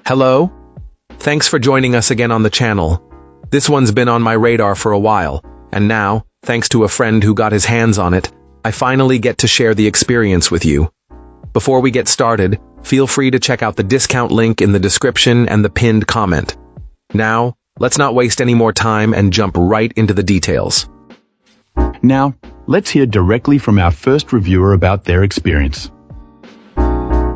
Hello? Thanks for joining us again on the channel. This one's been on my radar for a while, and now, thanks to a friend who got his hands on it, I finally get to share the experience with you. Before we get started, feel free to check out the discount link in the description and the pinned comment. Now, let's not waste any more time and jump right into the details. Now, let's hear directly from our first reviewer about their experience.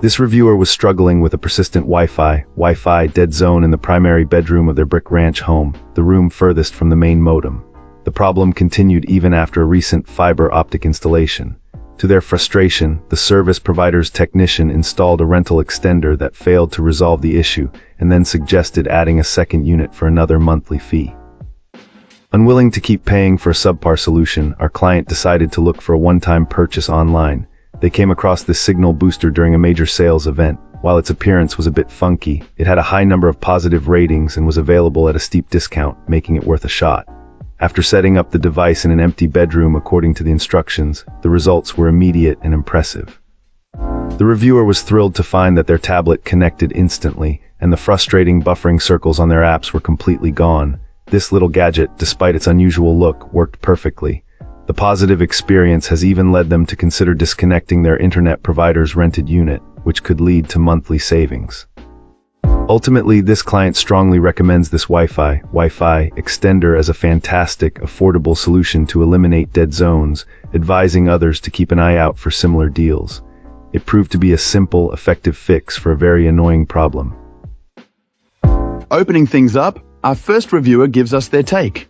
This reviewer was struggling with a persistent Wi-Fi dead zone in the primary bedroom of their brick ranch home, the room furthest from the main modem. The problem continued even after a recent fiber optic installation. To their frustration, the service provider's technician installed a rental extender that failed to resolve the issue and then suggested adding a second unit for another monthly fee. Unwilling to keep paying for a subpar solution, our client decided to look for a one-time purchase online. They came across this signal booster during a major sales event. While its appearance was a bit funky, it had a high number of positive ratings and was available at a steep discount, making it worth a shot. After setting up the device in an empty bedroom according to the instructions, the results were immediate and impressive. The reviewer was thrilled to find that their tablet connected instantly, and the frustrating buffering circles on their apps were completely gone. This little gadget, despite its unusual look, worked perfectly. The positive experience has even led them to consider disconnecting their internet provider's rented unit, which could lead to monthly savings. Ultimately, this client strongly recommends this Wi-Fi extender as a fantastic, affordable solution to eliminate dead zones, advising others to keep an eye out for similar deals. It proved to be a simple, effective fix for a very annoying problem. Opening things up, our first reviewer gives us their take.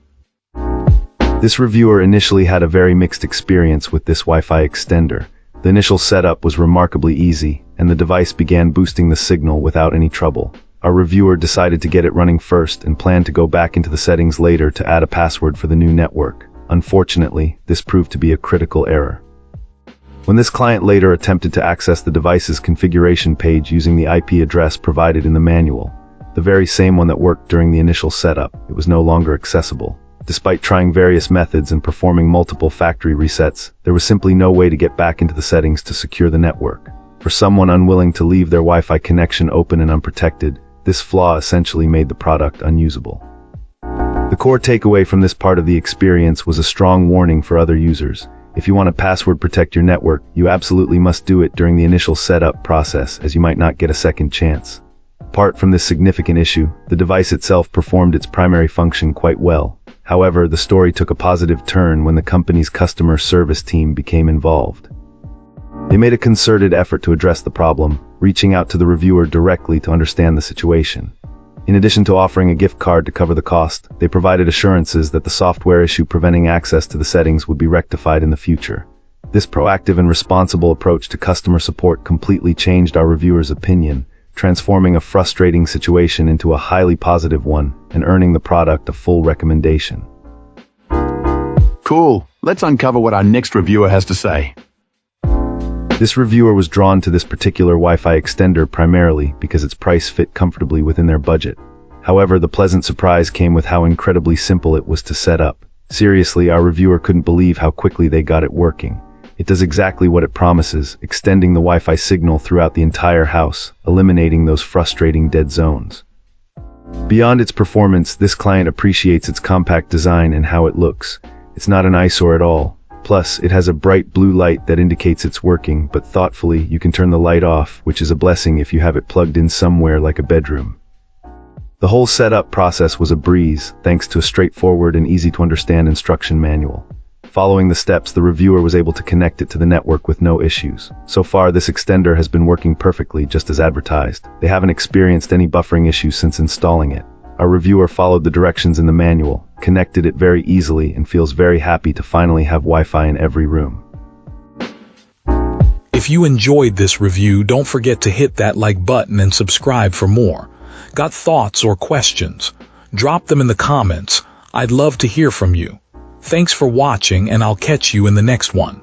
This reviewer initially had a very mixed experience with this Wi-Fi extender. The initial setup was remarkably easy, and the device began boosting the signal without any trouble. Our reviewer decided to get it running first and planned to go back into the settings later to add a password for the new network. Unfortunately, this proved to be a critical error. When this client later attempted to access the device's configuration page using the IP address provided in the manual, the very same one that worked during the initial setup, it was no longer accessible. Despite trying various methods and performing multiple factory resets, there was simply no way to get back into the settings to secure the network. For someone unwilling to leave their Wi-Fi connection open and unprotected, this flaw essentially made the product unusable. The core takeaway from this part of the experience was a strong warning for other users. If you want to password protect your network, you absolutely must do it during the initial setup process, as you might not get a second chance. Apart from this significant issue, the device itself performed its primary function quite well. However, the story took a positive turn when the company's customer service team became involved. They made a concerted effort to address the problem, reaching out to the reviewer directly to understand the situation. In addition to offering a gift card to cover the cost, they provided assurances that the software issue preventing access to the settings would be rectified in the future. This proactive and responsible approach to customer support completely changed our reviewer's opinion, transforming a frustrating situation into a highly positive one and earning the product a full recommendation. Cool. Let's uncover what our next reviewer has to say. This reviewer was drawn to this particular Wi-Fi extender primarily because its price fit comfortably within their budget. However, the pleasant surprise came with how incredibly simple it was to set up. Seriously, our reviewer couldn't believe how quickly they got it working. It does exactly what it promises, extending the Wi-Fi signal throughout the entire house, eliminating those frustrating dead zones. Beyond its performance, this client appreciates its compact design and how it looks. It's not an eyesore at all. Plus, it has a bright blue light that indicates it's working, but thoughtfully, you can turn the light off, which is a blessing if you have it plugged in somewhere like a bedroom. The whole setup process was a breeze, thanks to a straightforward and easy-to-understand instruction manual. Following the steps, the reviewer was able to connect it to the network with no issues. So far, this extender has been working perfectly, just as advertised. They haven't experienced any buffering issues since installing it. Our reviewer followed the directions in the manual, connected it very easily, and feels very happy to finally have Wi-Fi in every room. If you enjoyed this review, don't forget to hit that like button and subscribe for more. Got thoughts or questions? Drop them in the comments. I'd love to hear from you. Thanks for watching, and I'll catch you in the next one.